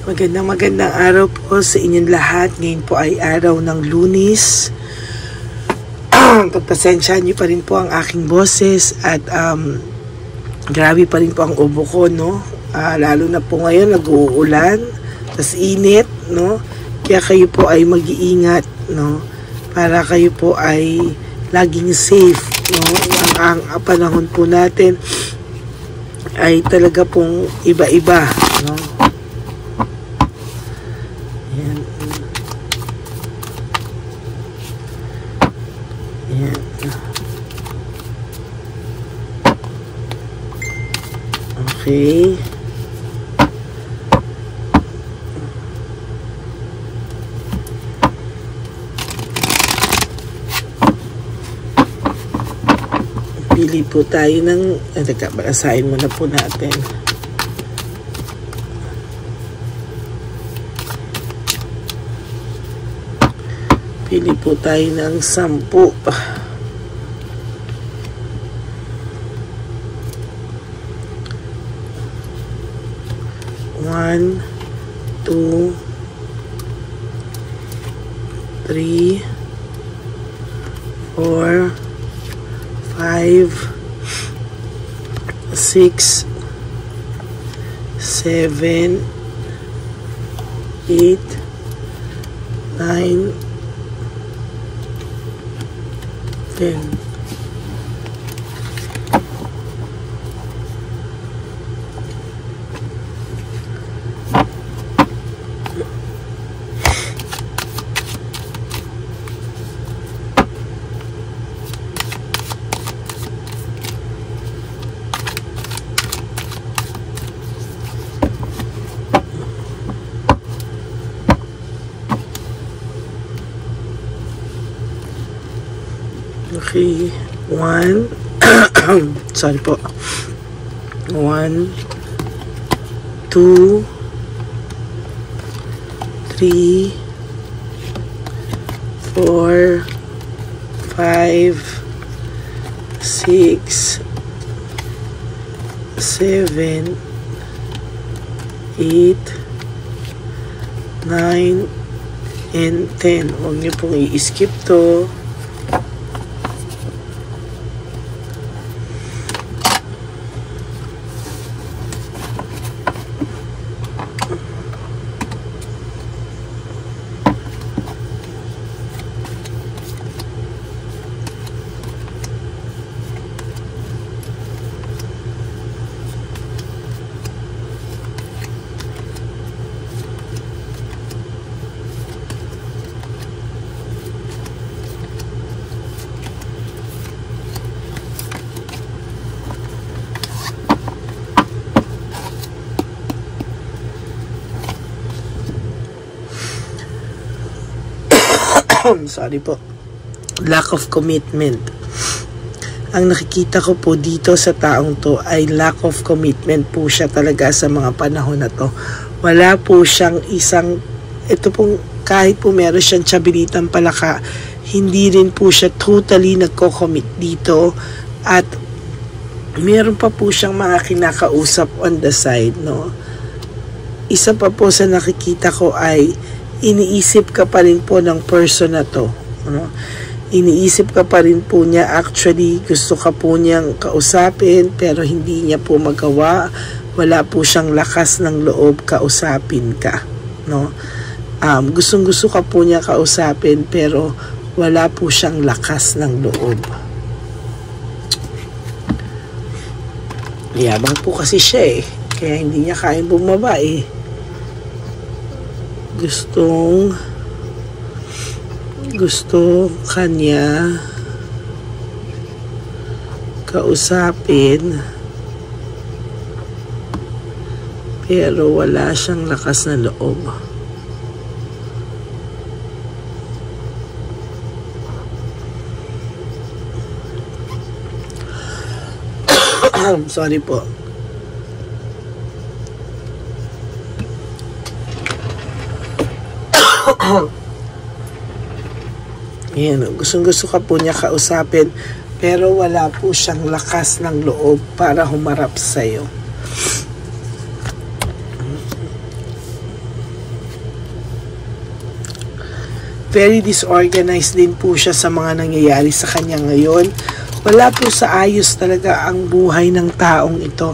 Magandang araw po sa inyong lahat. Ngayon po ay araw ng Lunes. Pagpasensyahan niyo pa rin po ang aking boses at grabe pa rin po ang ubo ko, no? Lalo na po ngayon nag-uulan, tas init, no? Kaya kayo po ay mag-iingat, no? Para kayo po ay laging safe, no? Ang panahon po natin ay talaga pong iba-iba, no? Yan. Yan. Okay. Pili po tayo ng basahin muna po natin. Pili po tayo ng 10. 1, 2, 3, 4, 5, 6, 7, 8, 9, 10. Okay, 1 sorry po, 1, 2, 3, 4, 5, 6, 7, 8, 9, and 10. Huwag niyo pong i-skip to. Sorry po. Lack of commitment. Ang nakikita ko po dito sa taong to ay lack of commitment po siya talaga sa mga panahon na to. Wala po siyang ito pong kahit po meron siyang tiyabilitang palaka, hindi rin po siya totally nagko-commit dito at meron pa po siyang mga kinakausap on the side, no? Isa pa po sa nakikita ko ay iniisip ka pa rin po ng person na to, no? Iniisip ka pa rin po niya, actually gusto ka po niyang kausapin pero hindi niya po magawa, wala po siyang lakas ng loob kausapin ka, no? Gustong-gusto ka po niya kausapin pero wala po siyang lakas ng loob. Yabang po kasi siya kaya hindi niya kayang bumaba gusto kanya kausapin pero wala siyang lakas na loob. Sorry po. Yan, gustong-gusto ka po niya kausapin pero wala po siyang lakas ng loob para humarap sa'yo. Very disorganized din po siya sa mga nangyayari sa kanya ngayon. Wala po sa ayos talaga ang buhay ng taong ito.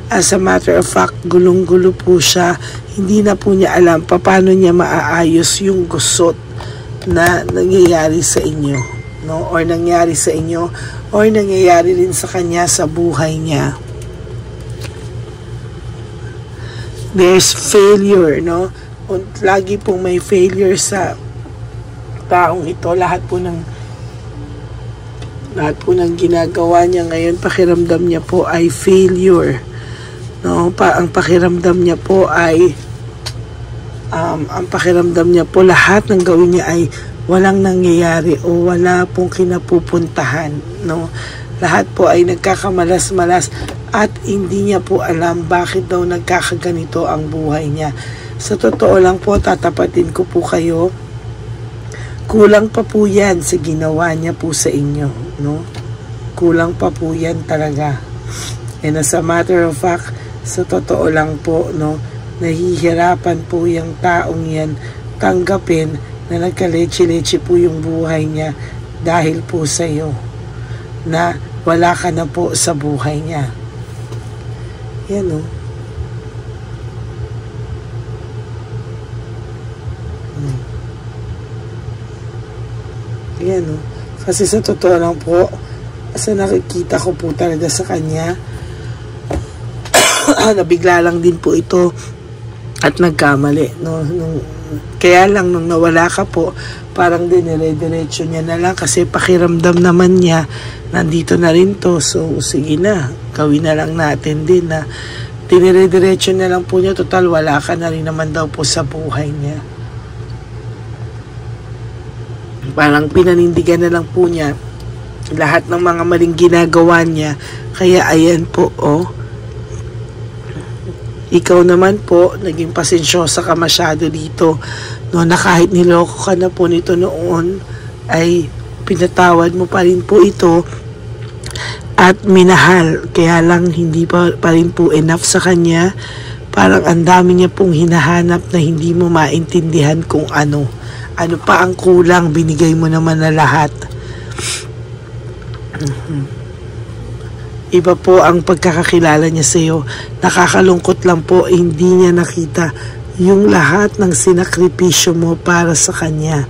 As a matter of fact, gulong-gulo po siya. Hindi na po niya alam paano niya maaayos yung gusot na nangyayari sa inyo, no? Or nangyari sa inyo, or nangyayari rin sa kanya sa buhay niya. There's failure, no? Lagi pong may failure sa taong ito. Lahat po ng ginagawa niya ngayon, pakiramdam niya po ay failure, no? Ang pakiramdam niya po ay lahat ng gawin niya ay walang nangyayari o wala pong kinapupuntahan, no? Lahat po ay nagkakamalas-malas at hindi niya po alam bakit daw nagkakaganito ang buhay niya. Sa totoo lang po, tatapatin ko po kayo, kulang pa po yan sa ginawa niya po sa inyo, no? Kulang pa po yan talaga. And as a matter of fact, sa totoo lang po, no, nahihirapan po yung taong yan tanggapin na nagkaleche-leche po yung buhay niya dahil po sa iyo, na wala ka na po sa buhay niya. Yan, no? Yan, no? Kasi sa totoo lang po, sa nakikita ko po talaga sa kanya, nabigla lang din po ito at nagkamali, no? Kaya lang nung nawala ka po, parang dinire-diretso niya na lang kasi pakiramdam naman niya nandito na rin to, so sige na, gawin na lang natin din, na dinire-diretso na lang po niya, total wala ka na rin naman daw po sa buhay niya. Parang pinanindigan na lang po niya lahat ng mga maling ginagawa niya. Kaya ayan po, oh, ikaw naman po, naging pasensyosa ka masyado dito, no, na kahit niloko ka na po nito noon, ay pinatawad mo pa rin po ito at minahal. Kaya lang hindi pa rin po enough sa kanya. Parang ang dami niya pong hinahanap na hindi mo maintindihan kung ano pa ang kulang. Binigay mo naman na lahat. Iba po ang pagkakakilala niya sa iyo. Nakakalungkot lang po, hindi niya nakita yung lahat ng sinakripisyo mo para sa kanya.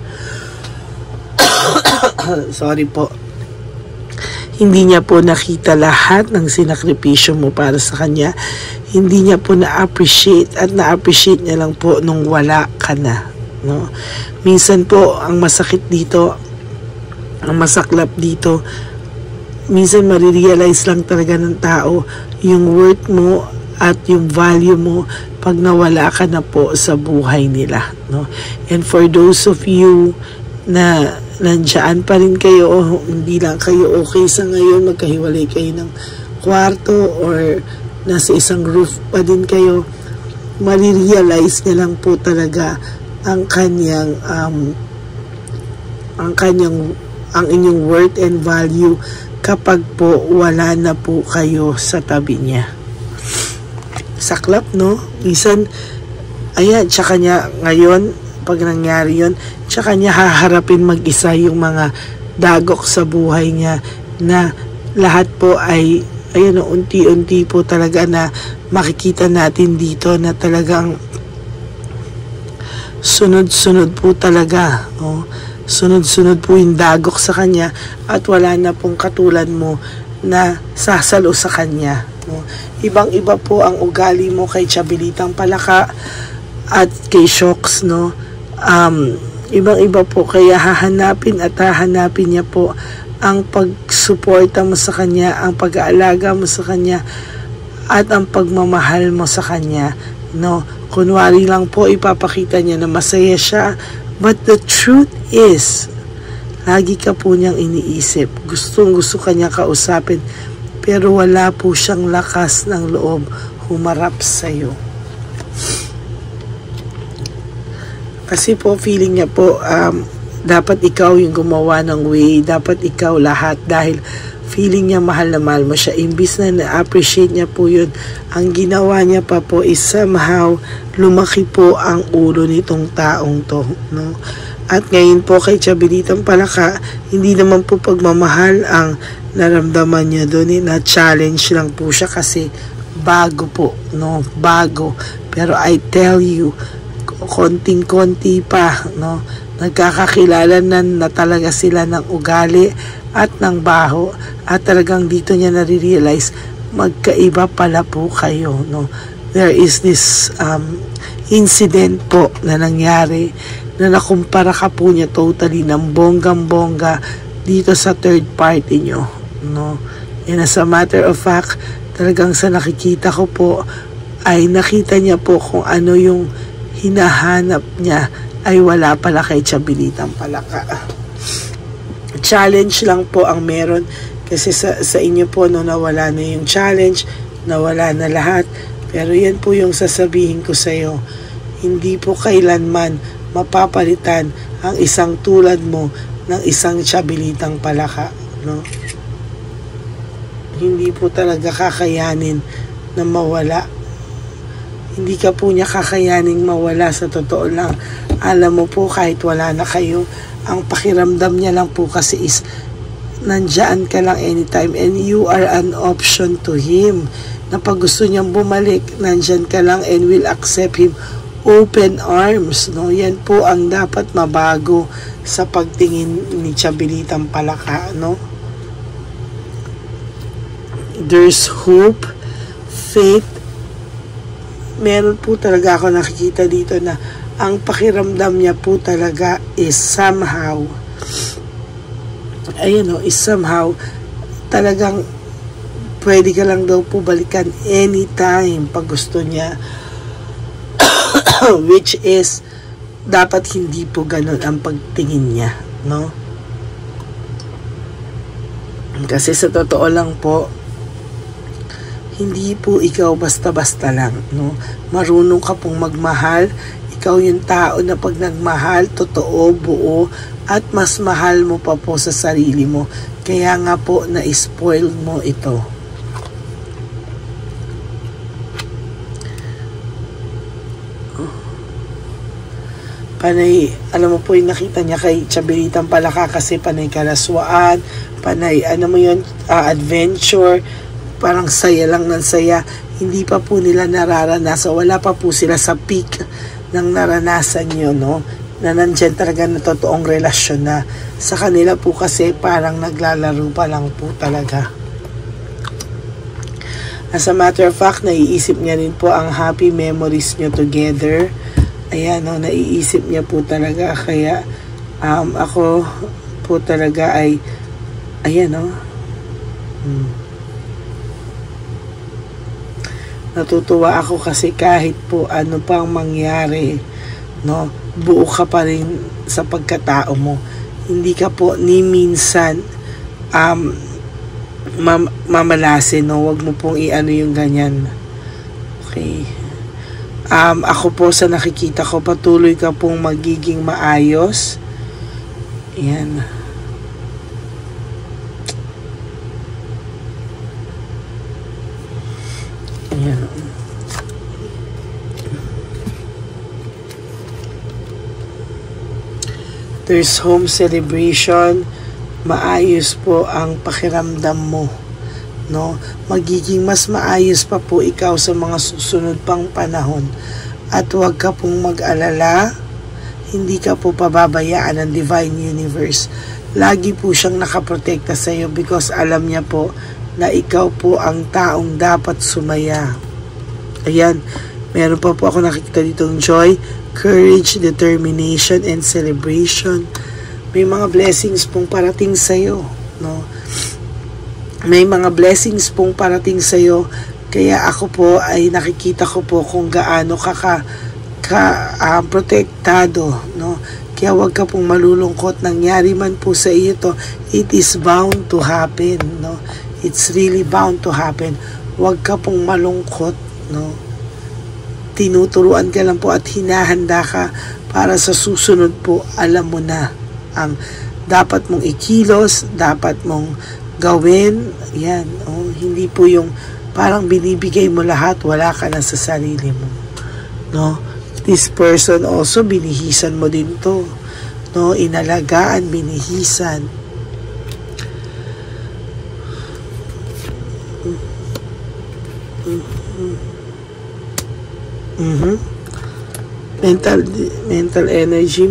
Sorry po. Hindi niya po nakita lahat ng sinakripisyo mo para sa kanya. Hindi niya po na-appreciate, at na-appreciate niya lang po nung wala ka na, no? Minsan po, ang masakit dito, ang masaklap dito, minsan marirealize lang talaga ng tao yung worth mo at yung value mo pag nawala ka na po sa buhay nila, no? And for those of you na nandiyan pa rin kayo, hindi lang kayo okay sa ngayon, magkahiwalay kayo ng kwarto or nasa isang roof pa din kayo, marirealize niya lang po talaga ang inyong worth and value kapag po wala na po kayo sa tabi niya. Saklap, no? Minsan, ayan, tsaka niya ngayon, pag nangyari yun, tsaka niya haharapin mag-isa yung mga dagok sa buhay niya, na lahat po ay, ayan, unti-unti po talaga na makikita natin dito na talagang sunod-sunod po talaga, oh. Sunod-sunod po yung dagok sa kanya, at wala na pong katulad mo na sasalo sa kanya, no? Ibang-iba po ang ugali mo kay Chabilitang Palaka at kay Shocks, no? Ibang-iba po, kaya hahanapin niya po ang pagsuporta mo sa kanya, ang pag-aalaga mo sa kanya, at ang pagmamahal mo sa kanya, no? Kunwari lang po, ipapakita niya na masaya siya, but the truth is, lagi ka po niyang iniisip. Gustong-gusto ka niya kausapin, pero wala po siyang lakas ng loob humarap sa'yo. Kasi po, feeling niya po, dapat ikaw yung gumawa ng way, dapat ikaw lahat, dahil feeling niya mahal na mahal mo siya. Imbis na na-appreciate niya po yun, ang ginawa niya pa po is somehow lumaki po ang ulo nitong taong to, no? At ngayon po kay Chabelitang Palaka, hindi naman po pagmamahal ang naramdaman niya doon, na-challenge lang po siya kasi bago po, no? Bago. Pero I tell you, konting-konti pa, no? Nagkakakilala na talaga sila ng ugali at ng baho, at talagang dito niya nare-realize magkaiba pala po kayo, no? There is this incident po na nangyari na nakumpara ka po niya totally ng bonggang-bongga dito sa third party nyo, no? And as a matter of fact, talagang sa nakikita ko po ay nakita niya po kung ano yung hinahanap niya ay wala pala kay Chabelitang Palaka. Challenge lang po ang meron kasi sa inyo po, no, nawala na yung challenge, nawala na lahat. Pero yan po yung sasabihin ko sa iyo, hindi po kailanman mapapalitan ang isang tulad mo ng isang Chabelitang Palaka, no? Hindi po talaga kakayanin na mawala. Hindi ka po niya kakayaning mawala, sa totoo lang. Alam mo po, kahit wala na kayo, ang pakiramdam niya lang po kasi is nandyan ka lang anytime, and you are an option to him, na pag gusto niyang bumalik, nandyan ka lang and will accept him open arms, no? Yan po ang dapat mabago sa pagtingin ni Chabelitang Palaka, no? There's hope, faith. Meron po talaga ako nakikita dito na ang pakiramdam niya po talaga is somehow, is somehow talagang pwede ka lang daw po balikan anytime pag gusto niya. Which is, dapat hindi po ganun ang pagtingin niya, no? Kasi sa totoo lang po, hindi po ikaw basta-basta lang, no? Marunong ka pong magmahal. Ikaw yung tao na pag nagmahal, totoo, buo, at mas mahal mo pa po sa sarili mo. Kaya nga po, na-spoil mo ito. Panay, alam mo po yung nakita niya kay Chabelitang Palaka kasi panay kalaswaan, panay, adventure, parang saya lang ng saya. Hindi pa po nila nararanasan, wala pa po sila sa peak ng naranasan nyo, no? Na nandyan talaga na totoong relasyon na. Sa kanila po kasi parang naglalaro pa lang po talaga. As a matter of fact, naiisip niya rin po ang happy memories nyo together. Ayan, no, naiisip niya po talaga. Kaya ako po talaga ay ayan, no. Natutuwa ako kasi kahit po ano pang mangyari, no, buo ka pa rin sa pagkatao mo. Hindi ka po ni minsan mamalasin, no. Wag mo pong iano yung ganyan. Okay. Ako po sa nakikita ko, patuloy ka pong magiging maayos. Ayan. Ayan. There's home celebration. Maayos po ang pakiramdam mo, no? Magiging mas maayos pa po ikaw sa mga susunod pang panahon. At huwag ka pong mag-alala, hindi ka po pababayaan ng Divine Universe. Lagi po siyang nakaprotekta sa iyo because alam niya po na ikaw po ang taong dapat sumaya. Ayan, meron pa po ako nakikita ditong joy, courage, determination, and celebration. May mga blessings pong parating sa iyo, no? May mga blessings pong parating sa iyo. Kaya ako po ay nakikita ko po kung gaano ka protektado, no? Kaya wag ka pong malulungkot. Nangyari man po sa iyo to, it is bound to happen, no? It's really bound to happen. Wag ka pong malungkot, no? Tinuturuan ka lang po at hinahanda ka para sa susunod po, alam mo na ang dapat mong ikilos, dapat mong gawin. Yan, hindi po yung parang binibigay mo lahat, wala ka na sa sarili mo. No? This person also, binihisan mo din to. No? Inalagaan, binihisan. Mental energy,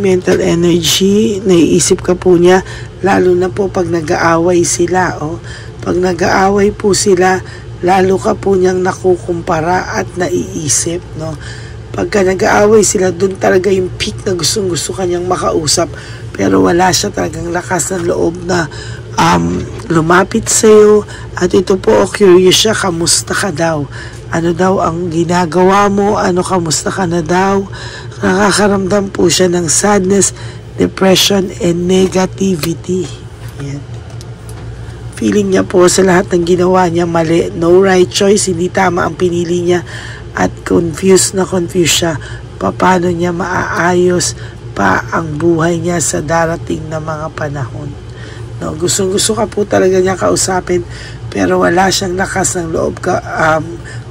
naiisip ka po niya, lalo na po pag nag-aaway sila. Pag nag-aaway po sila, lalo ka po niyang nakukumpara at naiisip. No? Pagka nag-aaway sila, dun talaga yung peak na gustong-gusto kanyang makausap, pero wala siya talagang lakas ng loob na lumapit sa'yo. At ito po, curious siya, kamusta ka daw? Ano daw ang ginagawa mo? Kamusta ka na daw? Nakakaramdam po siya ng sadness, depression, and negativity. Yan. Feeling niya po sa lahat ng ginawa niya mali. No right choice, hindi tama ang pinili niya. At confused siya. Paano niya maaayos pa ang buhay niya sa darating na mga panahon. No, gusto ka po talaga niya kausapin, pero wala siyang lakas ng loob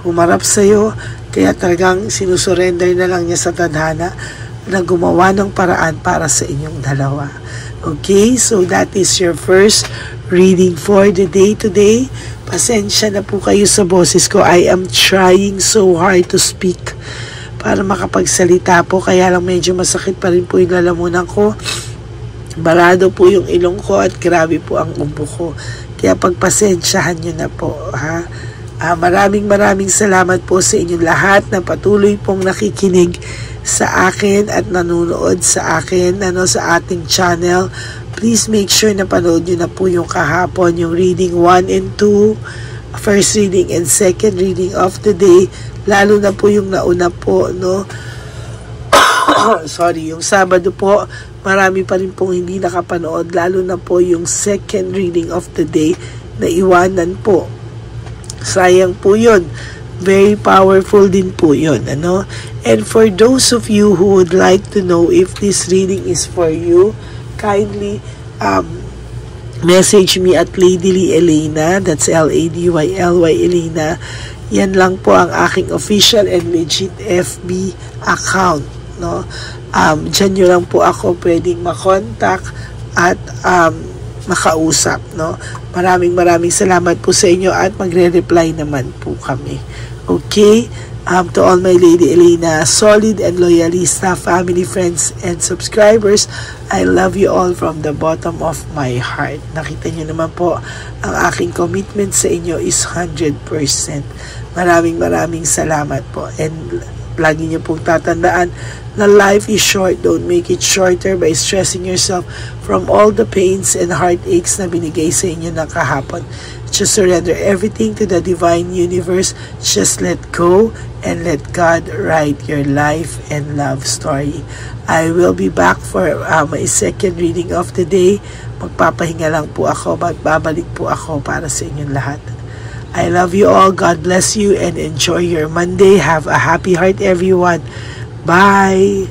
humarap sa iyo, kaya talagang sinusurrender na lang niya sa tadhana na gumawa ng paraan para sa inyong dalawa. Okay, so that is your first reading for the day today. Pasensya na po kayo sa boses ko. I am trying so hard to speak para makapagsalita po, kaya lang medyo masakit pa rin po yung lalamunan ko. Barado po yung ilong ko at grabe po ang ubo ko. Kaya pagpasensyahan nyo na po, ha? Maraming salamat po sa inyong lahat na patuloy pong nakikinig sa akin at nanonood sa akin, sa ating channel. Please make sure na panood nyo na po yung kahapon, yung reading 1 and 2, first reading and second reading of the day, lalo na po yung nauna po, no? Sorry, yung Sabado po, marami pa rin pong hindi nakapanood, lalo na po yung second reading of the day na iwanan po. Sayang po yun. Very powerful din po yun. And for those of you who would like to know if this reading is for you, kindly message me at Ladyly Elena. That's Ladyly Elena. Yan lang po ang aking official and legit FB account. No? Diyan nyo lang po ako pwedeng makontak at makausap. No? Maraming salamat po sa inyo at magre-reply naman po kami. Okay? To all my Lady Elena, solid and loyalista, family, friends, and subscribers, I love you all from the bottom of my heart. Nakita nyo naman po, ang aking commitment sa inyo is 100%. Maraming salamat po. And lagi nyo pong tatandaan na life is short. Don't make it shorter by stressing yourself from all the pains and heartaches na binigay sa inyo ng kahapon. Just surrender everything to the divine universe. Just let go and let God write your life and love story. I will be back for my second reading of the day. Magpapahinga lang po ako. Magbabalik po ako para sa inyong lahat. I love you all. God bless you and enjoy your Monday. Have a happy heart, everyone. Bye!